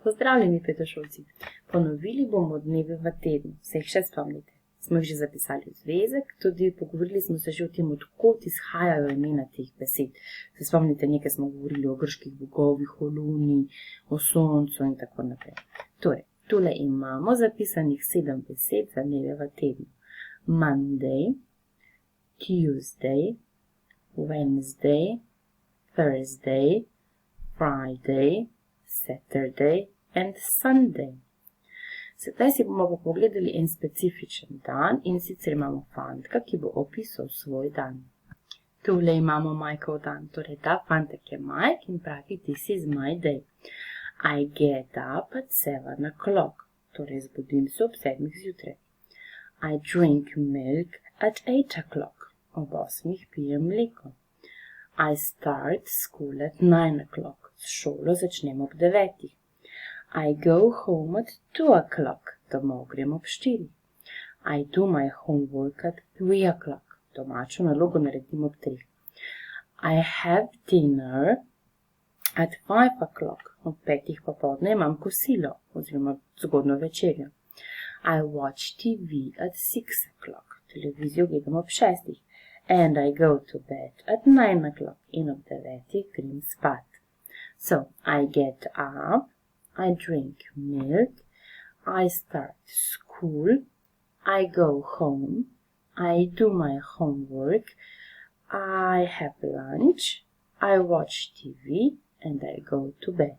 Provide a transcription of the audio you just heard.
Pozdravljeni, petošolci. Ponovili bomo dneve v tednu. Se jih še spomnite? Smo jih že zapisali v zvezek, tudi pogovorili smo se že o tem, odkot izhajajo imena teh besed. Se spomnite, nekaj smo govorili o grških bogovih, o luni, o soncu in tako naprej. Torej, tule imamo zapisanih 7 besed za dneve v tednu. Monday, Tuesday, Wednesday, Thursday, Friday, Saturday and Sunday. Sedaj si bomo pa pogledali en specifičen dan in sicer imamo fantka, ki bo opisal svoj dan. Tule imamo Majkov dan, torej ta fantek je Mike in pravi this is my day. I get up at 7 o'clock, torej zbudim se ob 7 zjutraj. I drink milk at 8 o'clock, ob 8 pijem mleko. I start school at 9 o'clock. Šolo začnem ob 9. I go home at 2 o'clock. Domov grem ob 4. I do my homework at 3 o'clock. Domačo nalogo naredim ob 3. I have dinner at 5 o'clock. Ob 5 popoldne imam kosilo oziroma zgodnjo večerjo. I watch TV at 6 o'clock. Televizijo gledam ob 6. And I go to bed at 9 o'clock. In ob 9 grem spat. So, I get up, I drink milk, I start school, I go home, I do my homework, I have lunch, I watch TV, and I go to bed.